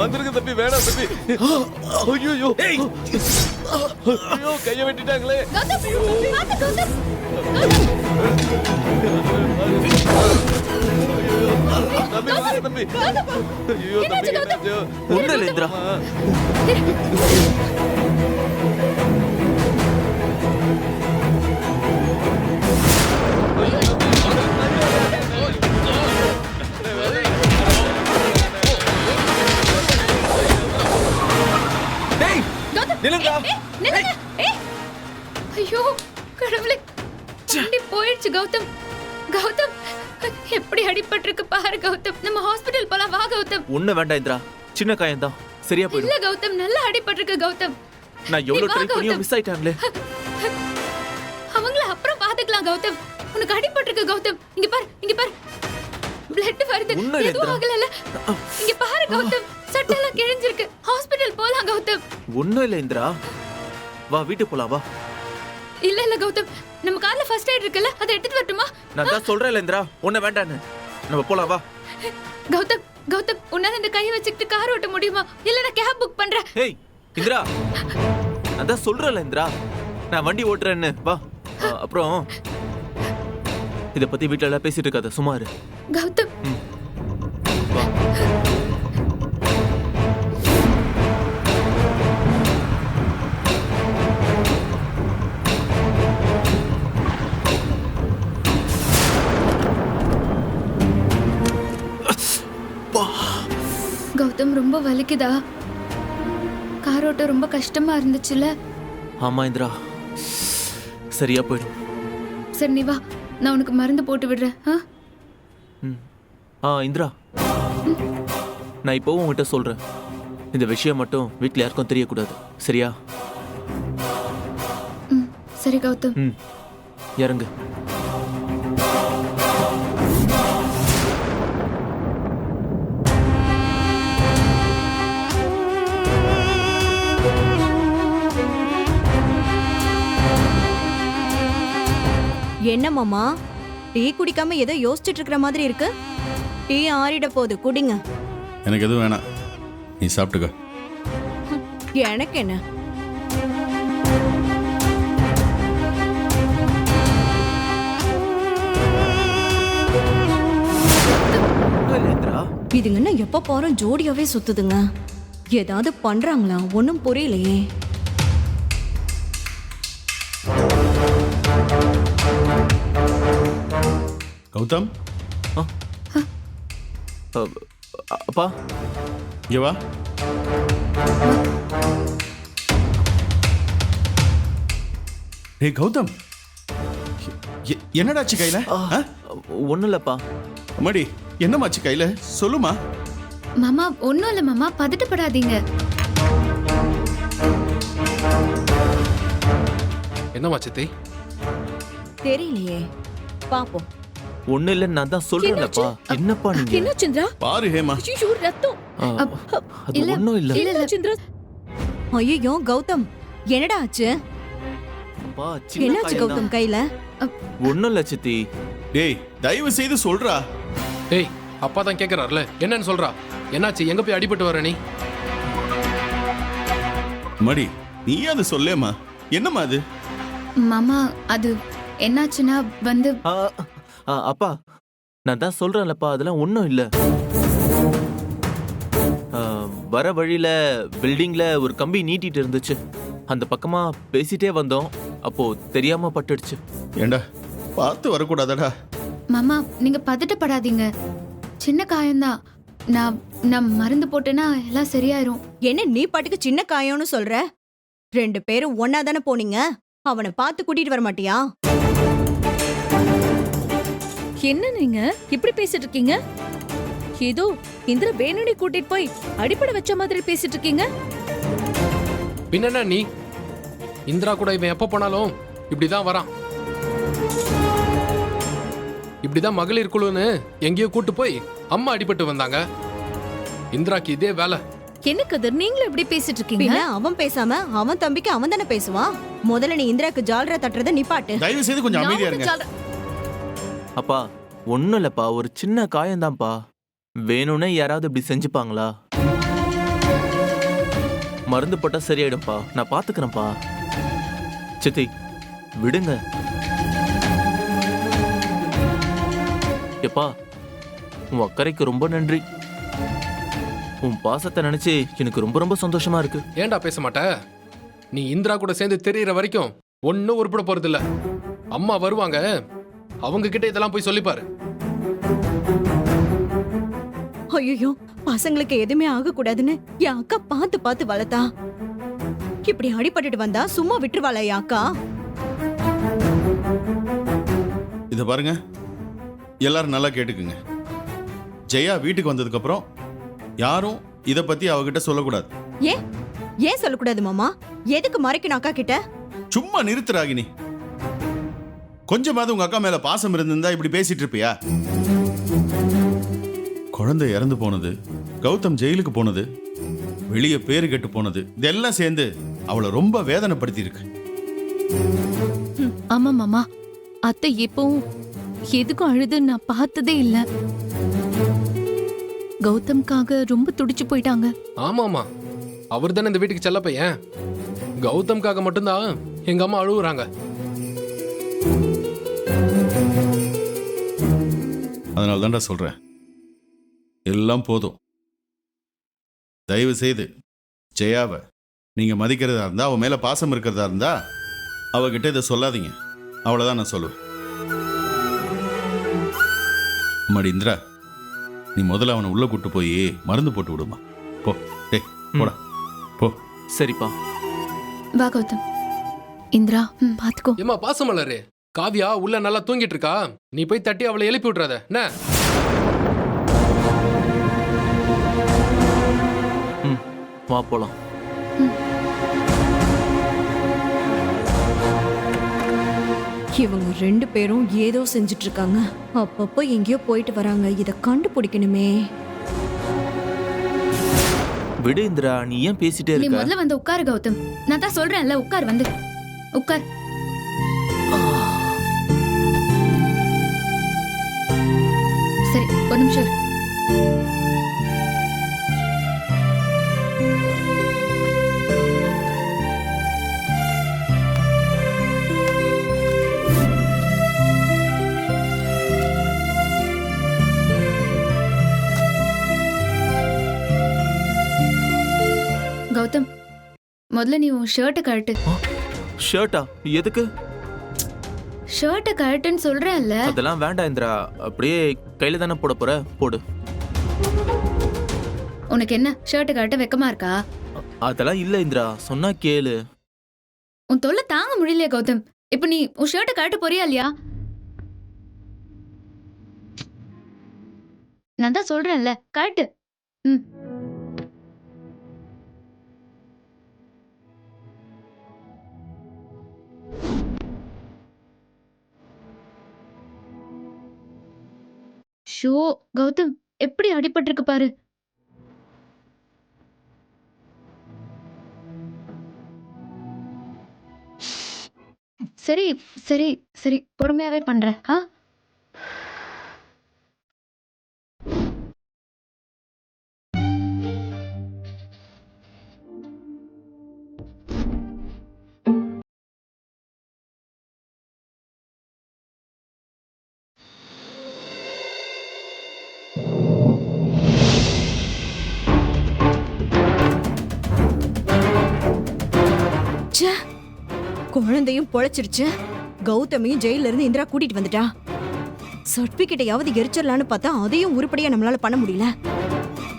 வந்துருங்க தம்பி, வேணாம் தம்பி. ஐயோ ஐயோ, கைய வெட்டிட்டாங்களே. தம்பி வாங்க தம்பி. ஐயோ தம்பி, என்னாச்சு? ஒண்ணும் இல்ல இந்திரா. ஐயோ கடவுளே, வண்டி போயிடுச்சு கௌதம். கௌதம், எப்படி அடிபட்டிருக்கு பாரு கௌதம். நம்ம ஹாஸ்பிடல் போலாம் வா கௌதம். ஒண்ணு வேண்டாம் இந்திரா, சின்ன காயம் தான், சரியா போயிடும். இல்ல கௌதம், நல்லா அடிபட்டிருக்கு கௌதம். நான் எவ்வளவு ட்ரை பண்ணியும் மிஸ் ஆயிட்டாங்களே. அவங்கள அப்புறம் பாத்துக்கலாம் கௌதம். உனக்கு அடிபட்டிருக்கு கௌதம். இங்க பாரு, இங்க பாரு, பிளட் வருது. எதுவும் ஆகல. இங்க பாரு கௌதம், சட்டெல்லாம் கிழிஞ்சிருக்கு. ஹாஸ்பிடல் போலாம் கௌதம். ஒண்ணும் இல்ல இந்திரா, வா வீட்டுக்கு போலாம் வா. இல்ல இல்ல கௌதம், நம்ம கார்ல ஃபர்ஸ்ட் எய்ட் இருக்குல்ல, அதை எடுத்துட்டு வரட்டுமா? நான் தான் சொல்றேன் இந்திரா, ஒண்ணு வேண்டான்னு. நம்ம போலாம் வா. கௌதம், கௌதம், உன்னால இந்த கையை வச்சுக்கிட்டு கார் ஓட்ட முடியுமா? இல்ல நான் கேப் புக் பண்றேன். ஏய் இந்திரா, நான் தான் சொல்றேன்ல இந்திரா, நான் வண்டி ஓட்டுறேன்னு வா. அப்புறம் இத பத்தி வீட்டுல எல்லாம் பேசிட்டு இருக்காத, சும்மா இரு. கௌதம், வா. கௌதம், ரொம்ப வலிக்குதா? கார் ஓட்ட ரொம்ப கஷ்டமா இருந்துச்சுல? ஆமா இந்திரா, சரியா போயிடும். சரி நீ வா, நான் உனக்கு மருந்து போட்டு விடுறேன். இந்திரா, நான் இப்போவும் உங்ககிட்ட சொல்றேன், இந்த விஷயம் மட்டும் வீட்டுல யாருக்கும் தெரியக்கூடாது, சரியா? சரி கௌதம். இறங்கு. என்ன மாமா, டீ குடிக்காம ஏதோ யோசிச்சுட்டு இருக்கிற மாதிரி இருக்கு. டீ ஆறிட போகுது, குடிங்க. எனக்கு எதுவும் வேணாம், நீ சாப்பிட்டுக்க. எனக்கு என்ன? இதுங்கன்னா எப்ப போறோம் ஜோடியாவே சுத்துதுங்க. ஏதாவது பண்றாங்களா? ஒன்னும் புரியலையே. கௌதம், அப்பா இங்க வா. கௌதம், என்னடாச்சு கையில? ஒண்ணும் இல்லப்பா. அம்மாடி, என்னமாச்சு கையில? சொல்லுமா. மாமா, ஒண்ணும் இல்ல மாமா, பதட்டப்படாதீங்க. என்னமா சித்தி? தெரியலையே, பாப்போம். ஒண்ணு இல்ல, நான் தான் சொல்றேன்லப்பா. என்னப்பா நீங்க? என்ன சந்திரா? பாரு ஹேமா. ஐயோ ரத்தம். அது ஒண்ணும் இல்ல. இல்ல சந்திரா. ஐயோ கௌதம், என்னடா ஆச்சு? அப்பா, சின்ன என்னாச்சு காயம் கௌதம் தான். கையில? ஒண்ணும் இல்ல சித்தி. டேய், தயவு செய்து சொல்றா. ஏய், அப்பா தான் கேக்குறாருல, என்னன்னு சொல்றா. என்னாச்சு? எங்க போய் அடிபட்டு வர நீ? மடி, நீ அது சொல்லேமா. என்னம்மா அது? மாமா, அது என்னாச்சுன்னா வந்து அப்பா, நான் தான் சொல்றேன்லப்பா, அதெல்லாம் ஒண்ணும் இல்ல. வர வழியில பில்டிங்ல ஒரு கம்பி நீட்டிட்டு இருந்துச்சு, அந்த பக்கமா பேசிட்டே வந்தோம், அப்போ தெரியாம பட்டுடுச்சு. ஏண்டா, பார்த்து வரக்கூடாதடா. மாமா, நீங்க பதட்டப்படாதீங்க, சின்ன காயம்தான். நான் மருந்து போட்டேன்னா எல்லாம் சரியாயிரும். என்ன நீ பாட்டுக்கு சின்ன காயம்னு சொல்ற? 2 பேரும் ஒன்னா தானே போனீங்க, அவனை பார்த்து கூட்டிட்டு வர மாட்டியா? என்ன நீங்க இப்படி பேசிட்டு இருக்கீங்க? ஏதோ இந்திர வேணுனே கூட்டிட்டு போய் அடிப்படை வச்ச மாதிரி பேசிட்டு இருக்கீங்க. பின்ன நீ இந்திரா கூட இவன் எப்ப போனாலும் இப்படிதான் வரான். இப்படிதான் மகளிர் குழுன்னு எங்கேயோ கூட்டு போய் அம்மா அடிபட்டு வந்தாங்க. இந்திராக்கு இதே வேலை. என்ன கதிர் நீங்களும் எப்படி பேசிட்டு இருக்கீங்க பின்ன அவன் பேசாம அவன் தம்பிக்கு அவன் தானே பேசுவான். முதல்ல நீ இந்திராக்கு ஜால்ரா தட்டுறத நிப்பாட்டு. தயவு செய்து கொஞ்சம் நான் அமைதியா ஒண்ணும் இருங்க. சொல்ற- அப்பா ஒன்றும் இல்லைப்பா, ஒரு சின்ன காயம்தான்ப்பா. வேணும்னே யாராவது இப்படி செஞ்சுப்பாங்களா? மருந்து போட்டா சரியாயிடும்ப்பா, நான் பாத்துக்கிறேன்ப்பா. சித்தி விடுங்க. எப்பா உன் அக்கறைக்கு ரொம்ப நன்றி. உன் பாசத்தை நினைச்சு எனக்கு ரொம்ப ரொம்ப சந்தோஷமா இருக்கு. ஏன்டா பேச மாட்ட? நீ இந்திரா கூட சேர்ந்து தெரியற வரைக்கும் ஒன்னும் உருப்பட போறது இல்ல. அம்மா வருவாங்க, அவங்க கிட்ட இதெல்லாம் போய் சொல்லிப்பாரு. ஐயோ, பசங்களுக்கு எதுவுமே ஆக கூடாதுன்னு என் அக்கா பார்த்து பார்த்து வளர்த்தா. இப்படி அடிபட்டுட்டு வந்தா சும்மா விட்டுருவாளா என் அக்கா? இத பாருங்க, எல்லாரும் நல்லா கேட்டுக்குங்க. ஜெயா வீட்டுக்கு வந்ததுக்கு அப்புறம் யாரும் இத பத்தி அவகிட்ட சொல்லக்கூடாது. ஏன் ஏன் சொல்லக்கூடாது மாமா? எதுக்கு மறைக்கணும் அக்கா கிட்ட? சும்மா நிறுத்து ராகினி. கொஞ்சமாவது உங்க அக்கா மேல பாசம் இருந்திருந்தா இப்படி பேசிட்டு இருப்பியா? குழந்தை இறந்து போனது, கௌதம் ஜெயிலுக்கு போனது, வெளியே பேரு கெட்டு போனது, இதெல்லாம் சேர்ந்து அவளை ரொம்ப வேதனைப்படுத்தி இருக்கு. ஆமா மாமா, அத்தை எப்பவும் எதுக்கும் அழுது நான் பார்த்ததே இல்ல. கௌதம்காக ரொம்ப துடிச்சு போயிட்டாங்க. ஆமாமா, அவர் தானே இந்த வீட்டுக்கு செல்ல பையன். கௌதம்காக மட்டும்தான் எங்க அம்மா அழுகுறாங்க. அதனால தான்டா சொல்றேன், எல்லாம் போதும். தயவு செய்து ஜெயாவை நீங்க மதிக்கிறதா இருந்தா, அவ மேல பாசம் இருக்கிறதா இருந்தா அவகிட்ட இதை சொல்லாதீங்க. அவ்வளவுதான் நான் சொல்லுவேன். அம்மாடி இந்திரா, நீ முதல்ல அவனை உள்ள கூட்டு போய் மருந்து போட்டு விடுமா. போ, டேய் போடா போ. சரிப்பா. வா கௌதம். இந்திரா பாத்துக்கோ. ஏமா பாசமலரு, காவியா உள்ள நல்லா தூங்கிட்டு இருக்கா. நீ போய் தட்டி அவளை எழுப்பி விட்டுறாத என்ன? வா போலாம். இவங்க ரெண்டு பேரும் ஏதோ செஞ்சுட்டு இருக்காங்க. அப்பப்போ எங்கேயோ போயிட்டு வராங்க. இத கண்டுபிடிக்கணுமே. விடு இந்திரா, நீ ஏன் பேசிட்டே நீ இருக்க? முதல்ல வந்து உட்காரு கௌதம். நான் தான் சொல்றேன்ல, உட்கார் வந்து உட்கார். சரி, ஒரு நிமிஷம் இரு. கௌதம், முதல்ல நீ உன் ஷர்ட்டை கழட்டு. ஷர்ட்டா? எதுக்கு? ஷர்ட்டை கழட்டுன்னு சொல்றேன்ல. அதெல்லாம் வேண்டாம் இந்திரா, அப்படியே கையில தானே போட போற, போடு. உனக்கு என்ன ஷர்ட்டை கழட்ட வெக்கமா இருக்கா? அதெல்லாம் இல்ல இந்திரா, சொன்னா கேளு. உன் தொல்லை தாங்க முடியலையா கௌதம்? இப்ப நீ உன் ஷர்ட்டை கழட்ட போறியா இல்லையா? நான் தான் சொல்றேன்ல, கழட்டு. ம். ஷோ கௌதம், எப்படி அடிபட்டிருக்கு பாரு. சரி சரி சரி, பொறுமையாவே பண்றேன். ச்சே, குழந்தையும் பொழைச்சிருச்சு. கௌதமையும் ஜெயில இருந்து இந்திரா கூட்டிட்டு வந்துட்டா. சர்டிபிகேட்டையாவது எரிச்சிடலான்னு பார்த்தா அதையும் உருப்படியா நம்மளால பண்ண முடியல.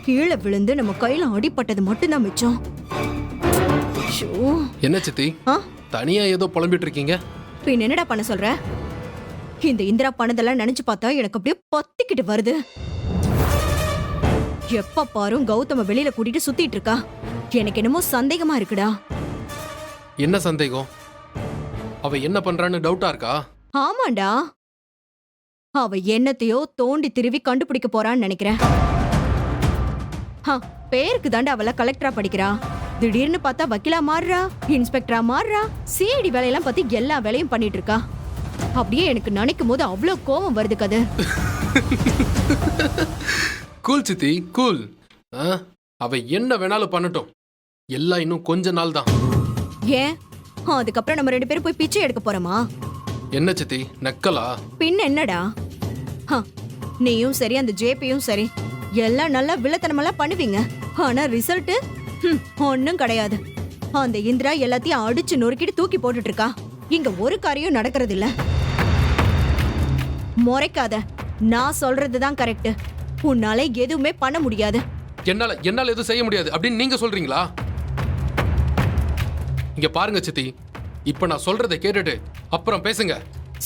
கீழே விழுந்து நம்ம கையில அடிபட்டது மட்டும்தான் மிச்சம். ஷோ. என்ன சித்தி, ஆ? தனியா ஏதோ புலம்பிட்டு இருக்கீங்க? பின் என்னடா பண்ண சொல்ற? இந்த இந்திரா பண்ணதெல்லாம் நினைச்சு பார்த்தா எனக்கு அப்படியே பத்திக்கிட்டு வருது. எப்ப பாரும் கௌதம வெளியில கூட்டிட்டு சுத்திட்டு இருக்கா. எனக்கு என்னமோ சந்தேகமா இருக்குடா. என்ன சந்தேகம்? அவ என்ன பண்றான்னு டவுட்டா இருக்கா? ஆமாண்டா, அவ என்னத்தையோ தோண்டி திருவி கண்டுபிடிக்க போறான்னு நினைக்கிறேன். பேருக்கு தாண்டா அவள கலெக்டரா படிக்கிறா. திடீர்னு பார்த்தா வக்கீலா மாறுறா, இன்ஸ்பெக்டரா மாறுறா, சிஐடி வேலையெல்லாம் பத்தி எல்லா வேலையும் பண்ணிட்டு இருக்கா. அப்படியே எனக்கு நினைக்கும் போது அவ்வளோ கோவம் வருது கதிர். கூல் சித்தி கூல். அவ என்ன வேணாலும் பண்ணட்டும், எல்லாம் இன்னும் கொஞ்ச நாள் தான். ஏன் அதுக்கப்புறம் நம்ம 2 பேரும் போய் பிச்சை எடுக்க போறோமா? என்ன சித்தி நக்கலா? பின் என்னடா? நீயும் சரி அந்த ஜேபியும் சரி எல்லாம் நல்லா வில்லத்தனமெல்லாம் பண்ணுவீங்க. ஆனா ரிசல்ட் ஒன்னும் கிடையாது. அந்த இந்திரா எல்லாத்தையும் அடிச்சு நொறுக்கிட்டு தூக்கி போட்டுட்டு இருக்கா. இங்க ஒரு காரியம் நடக்கிறது இல்ல. முறைக்காத, நான் சொல்றதுதான் கரெக்ட். உன்னால எதுவுமே பண்ண முடியாது. என்னால எதுவும் செய்ய முடியாது அப்படின்னு நீங்க சொல்றீங்களா? இங்க பாருங்க சித்தி, இப்ப நான் சொல்றதை கேட்டுட்டு அப்புறம் பேசுங்க.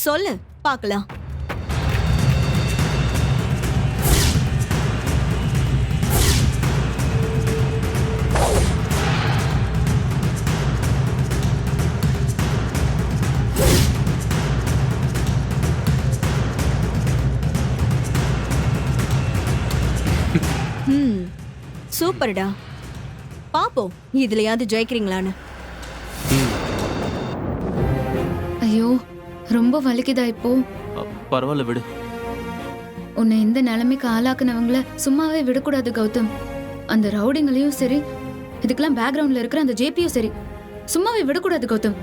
சொல்லு பார்க்கலாம். சூப்பர்டா. பாப்போம் இதுலயாவது ஜெயிக்கிறீங்களான்னு. ஐயோ ரொம்ப வலிக்குதா இப்போ. பரவாயில்ல விடு. உன்னை இந்த நிலைமைக்கு ஆளாக்குனவங்கள சும்மாவே விடக்கூடாது கௌதம். அந்த ரவுடிங்களையும் சரி, இதுக்கெல்லாம் பேக்ரவுண்ட்ல இருக்கிற அந்த ஜேபியும் சரி, சும்மாவே விடக்கூடாது கௌதம்.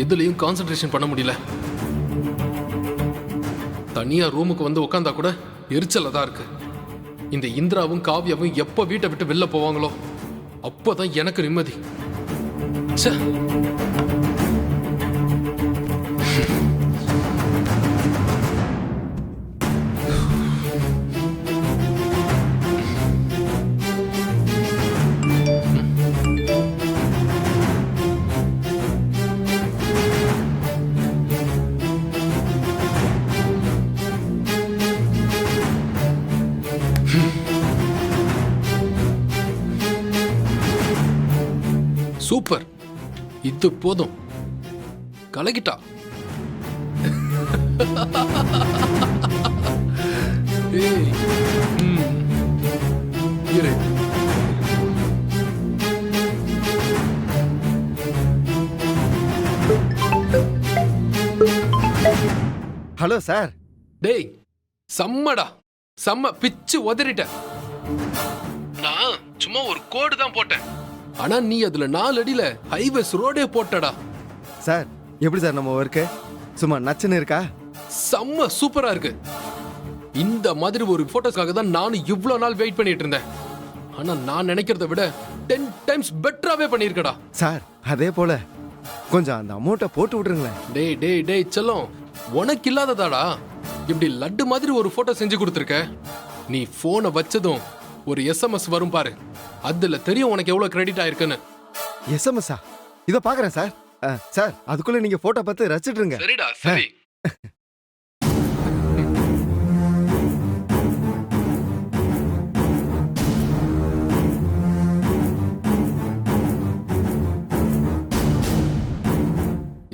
எதுலயும் கான்சென்ட்ரேஷன் பண்ண முடியல. தனியா ரூமுக்கு வந்து உட்காந்தா கூட எரிச்சலா தான் இருக்கு. இந்த இந்திராவும் காவியாவும் எப்ப வீட்டை விட்டு வெளில போவாங்களோ அப்பதான் எனக்கு நிம்மதி. ச்சே. சூப்பர், இது போதும். கலக்கிட்டா. ஏய், இரு. Hello sir. டேய் செம்மடா, செம்ம பிச்சு உதறிட்ட. நான் சும்மா ஒரு கோடு தான் போட்டேன், ஆனா நீ அதுல 4 அடியில ஹைவேஸ் ரோடே போட்டடா. சார் எப்படி சார் நம்ம ஒர்க்கு? சும்மா நச்சுன்னு இருக்கா? செம்ம சூப்பரா இருக்கு. இந்த மாதிரி ஒரு போட்டோஸ்க்காக தான் நானும் இவ்வளவு நாள் வெயிட் பண்ணிட்டு இருந்தேன். ஆனா நான் நினைக்கிறத விட 10 டைம்ஸ் பெட்டராவே பண்ணிருக்கடா. சார் அதே போல கொஞ்சம் அந்த அமௌண்ட்டை போட்டு விட்டுருங்களேன். டேய் டேய் டேய் செல்லம், உனக்கு இல்லாததாடா இப்படி லட்டு மாதிரி ஒரு போட்டோ செஞ்சு கொடுத்துருக்க. நீ போனை வச்சதும் ஒரு SMS வரும் பாரு, அதுல தெரியும் உனக்கு எவ்வளவு கிரெடிட் ஆயிருக்குன்னு. எஸ்எம்எஸ்ஸா? இதை பார்க்குறேன் சார். சார் அதுக்குள்ள நீங்க போட்டோ பார்த்து ரசிச்சிட்டுருங்க. சரிடா சரி.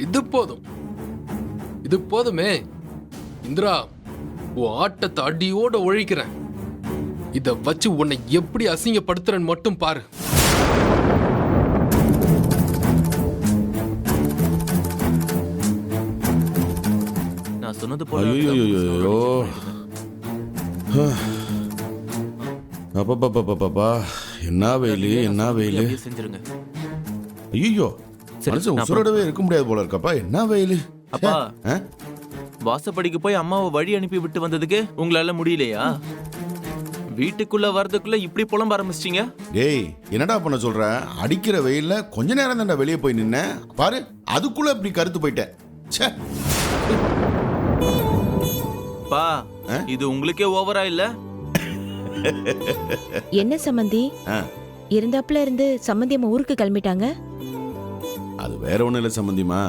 இது போதும், இது போதுமே. இந்திரா, உன் ஆட்டத்தை அடியோட ஒழிக்கிறேன். இத வச்சு உன்னை எப்படி அசிங்கப்படுத்துறேன்னு மட்டும் பாரு. நான் சொன்னது போல ஐயோ அப்பப்பா, என்ன வெயிலு என்ன வெயிலு. அப்படியே செஞ்சிருங்க. ஐயோ சரி, மனுஷன் நான் உசுரோடவே இருக்க முடியாது போல இருக்கப்பா. என்ன வெயிலு. அப்பா, ஆ? வாசப்படிக்கு போய் அம்மாவை வழி அனுப்பி விட்டு வந்ததுக்கு உங்களால முடியலையா? வீட்டுக்குள்ள வரதுக்குள்ள இப்படி புலம்ப ஆரம்பிச்சிட்டீங்க. டேய் என்னடா பண்ண சொல்ற? அடிக்கிற வெயில்ல கொஞ்ச நேரம் தான்டா வெளியே போய் நின்ன பாரு, அதுக்குள்ள இப்படி கருத்து போயிட்டேன். ச்சே. பா, இது உங்களுக்கே ஓவரா இல்ல? என்ன சம்மந்தி ஆ. இருந்தாப்புல இருந்து சம்மந்தி அம்மா ஊருக்கு கிளம்பிட்டாங்க. அது வேற ஒண்ணும் இல்லை சம்பந்திமா.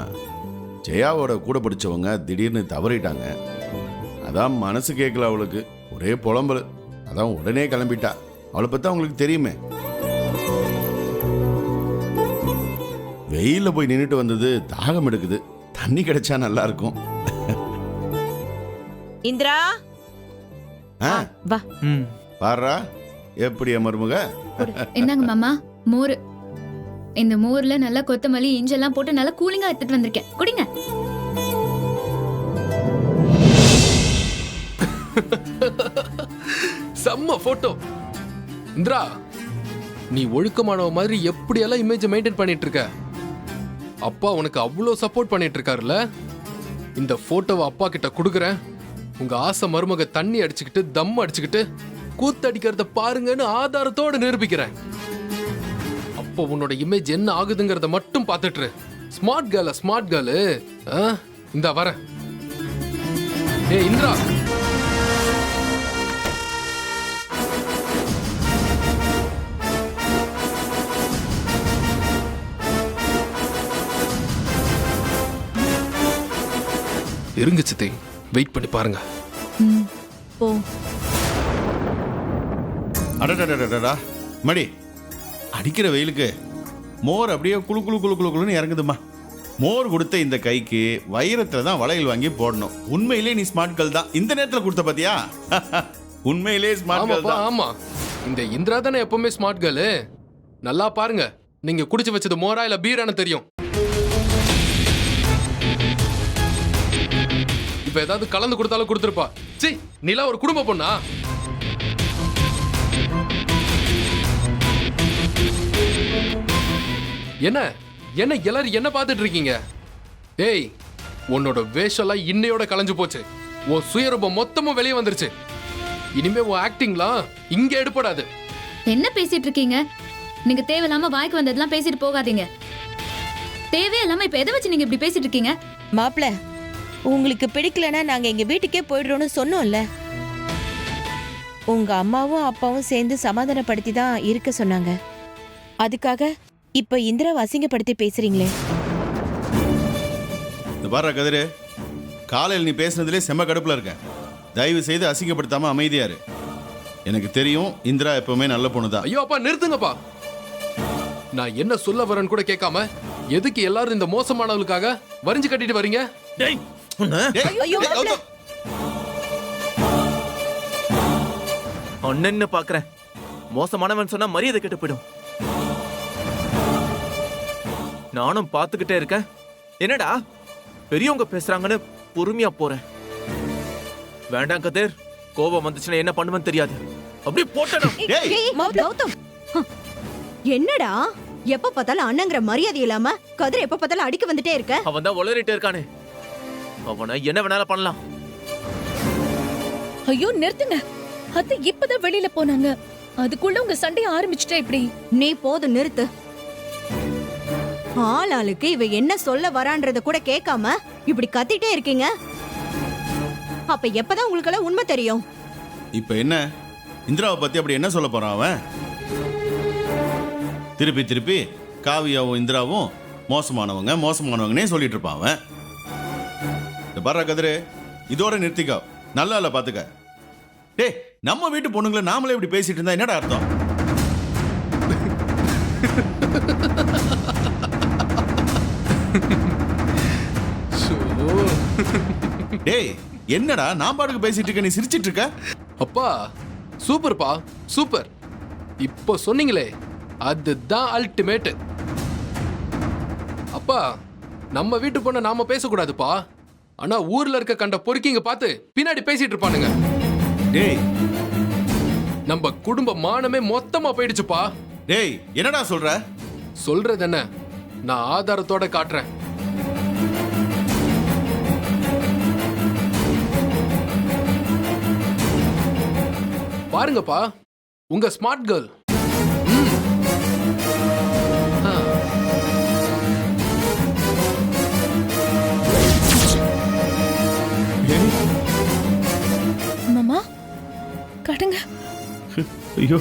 ஜெயாவோட கூட படிச்சவங்க திடீர்னு தவறிட்டாங்க. அதான் மனசு கேட்கல அவளுக்கு, ஒரே புலம்பல். அதான் உடனே கிளம்பிட்டா. அவளை பத்தி அவங்களுக்கு தெரியுமே. வெயில்ல போய் நின்றுட்டு வந்தது, தாகம் எடுக்குது, தண்ணி கிடைச்சா நல்லா இருக்கும். இந்திரா ஆ, வா. ம் பாருடா எப்படி மருமக. என்னங்க மாமா மோர். இந்த மோர்ல நல்லா கொத்தமல்லி இஞ்செல்லாம் போட்டு நல்லா கூலிங்கா எடுத்துட்டு வந்திருக்கேன், குடிங்க. செம்ம போட்டோ. இந்திரா, நீ ஒழுக்கமானவ மாதிரி எப்படியெல்லாம் இமேஜ் மெயின்டைன் பண்ணிட்டு இருக்க. அப்பா உனக்கு அவ்வளோ சப்போர்ட் பண்ணிட்டு இருக்காருல்ல. இந்த போட்டோவை அப்பா கிட்ட கொடுக்குறேன். உங்க ஆசை மருமக தண்ணி அடிச்சுக்கிட்டு தம் அடிச்சுக்கிட்டு கூத்தடிக்கிறத பாருங்கன்னு ஆதாரத்தோட நிரூபிக்கிறேன். அப்போ உன்னோட இமேஜ் என்ன ஆகுதுங்கிறத மட்டும் பார்த்துட்டு. Smart girl, smart girl. இந்த வரேன். ஏ இந்திரா, இருங்க சித்தி, வெயிட் பண்ணி பாருங்க. போ. அடடடடடா மடி, அடிக்கிற வெயிலுக்கு மோர் அப்படியே குளு குளு குளு குளு குளுன்னு இறங்குதுமா. மோர் கொடுத்த இந்த கைக்கு வைரத்துல தான் வளையல் வாங்கி போடணும். உண்மையிலே நீ ஸ்மார்ட் கேர்ள் தான். இந்த நேரத்துல கொடுத்த பாத்தியா? உண்மையிலே ஸ்மார்ட் கேர்ள் ஆமாப்பா, தான். ஆமா. இந்த இந்திரா தானே எப்பவுமே ஸ்மார்ட் கேர்ள். நல்லா பாருங்க, நீங்க குடிச்சு வச்சது மோரா இல்ல பீரான்னு தெரியும். இப்ப ஏதாவது கலந்து கொடுத்தாலும் கொடுத்துருப்பா. சி, நிலா ஒரு குடும்ப பொண்ணா? என்ன என்ன எல்லாரும் என்ன பார்த்துட்டு இருக்கீங்க? ஏய், உன்னோட வேஷம்லாம் இன்னையோட கலைஞ்சு போச்சு. உன் சுயரூபம் மொத்தமும் வெளியே வந்துருச்சு. இனிமே உன் ஆக்டிங்லாம் இங்க எடுப்படாது. என்ன பேசிட்டு இருக்கீங்க? நீங்க தேவையில்லாம வாய்க்கு வந்ததெல்லாம் பேசிட்டு போகாதீங்க. தேவையில்லாம இப்ப எதை வச்சு நீங்க இப்படி பேசிட்டு இருக்கீங்க? மாப்பிள, உங்களுக்கு பிடிக்கலன்னா நாங்க எங்க வீட்டுக்கே போயிடுறோம்னு சொன்னோம்ல. உங்க அம்மாவும் அப்பாவும் சேர்ந்து சமாதானப்படுத்தி தான் இருக்க சொன்னாங்க. அதுக்காக இப்ப இந்திராவை அசிங்கப்படுத்தி பேசுறீங்களே. இந்த பாரு கதிரு, காலையில் நீ பேசுனதுலே செம்ம கடுப்புல இருக்கேன். தயவு செய்து அசிங்கப்படுத்தாம அமைதியா இரு. எனக்கு தெரியும் இந்திரா எப்பவுமே நல்ல பொண்ணுதான். ஐயோ அப்பா, நிறுத்துங்கப்பா. நான் என்ன சொல்ல வரேன்னு கூட கேட்காம எதுக்கு எல்லாரும் இந்த மோசமானவளுக்காக வரிஞ்சு கட்டிட்டு வரீங்க? டேய் உன்னை ஐயோ, மாப்ள. அண்ணன்னு பாக்குறேன். மோசமானவன் சொன்னா மரியாதை கெட்டு போயிடும். நானும் பார்த்துக்கிட்டே இருக்கேன். என்னடா பெரியவங்க பேசுறாங்கன்னு பொறுமையா போறேன். வேண்டாம் கதிர், கோபம் வந்துச்சுன்னா என்ன பண்ணுவேன்னு தெரியாது. அப்படியே போட்டணும். டேய், கௌதம், என்னடா எப்ப பார்த்தாலும் அண்ணங்கிற மரியாதை இல்லாம கதிர எப்ப பார்த்தாலும் அடிக்க வந்துட்டே இருக்க. அவன் தான் உளறிட்டே இருக்கானே. அவனை என்ன வேணாலும் பண்ணலாம். ஐயோ நிறுத்துங்க. அது இப்பதான் வெளியில போனாங்க, அதுக்குள்ள உங்க சண்டைய ஆரம்பிச்சுட்டா இப்படி? நீ போதும் நிறுத்து. ஆளாளுக்கு இவ என்ன சொல்ல வரான்றத கூட கேட்காம இப்படி கத்திட்டே இருக்கீங்க. அப்ப எப்பதான் உங்களுக்கு எல்லாம் உண்மை தெரியும்? இப்ப என்ன இந்திராவை பத்தி அப்படி என்ன சொல்ல போறான் அவன்? திருப்பி திருப்பி காவியாவும் இந்திராவும் மோசமானவங்க மோசமானவங்கன்னே சொல்லிட்டு இருப்பான் அவன். இந்த பாரு கதிரு, இதோட நிறுத்திக்கோ. நல்லா இல்ல பாத்துக்க. டேய், நம்ம வீட்டு பொண்ணுங்களை நாமளே இப்படி பேசிட்டு இருந்தா என்னடா அர்த்தம்? டேய், என்னடா நான் பாட்டுக்கு பேசிட்டு இருக்க, நீ சிரிச்சிட்டு இருக்க? அப்பா சூப்பர்ப்பா, சூப்பர். இப்போ சொன்னீங்களே, அதுதான் அல்டிமேட். அப்பா, நம்ம வீட்டு பொண்ணை நாம பேசக்கூடாதுப்பா. ஆனா ஊர்ல இருக்க கண்ட பொறுக்கிங்க பார்த்து பின்னாடி பேசிட்டு இருப்பானுங்க. டேய், நம்ம குடும்ப மானமே மொத்தமா போயிடுச்சுப்பா. டேய், என்னடா சொல்ற? சொல்றது என்ன, நான் ஆதாரத்தோட காட்டுறேன். பாருங்கப்பா, உங்க ஸ்மார்ட் கேர்ள். மாமா, காட்டுங்க. ஐயோ,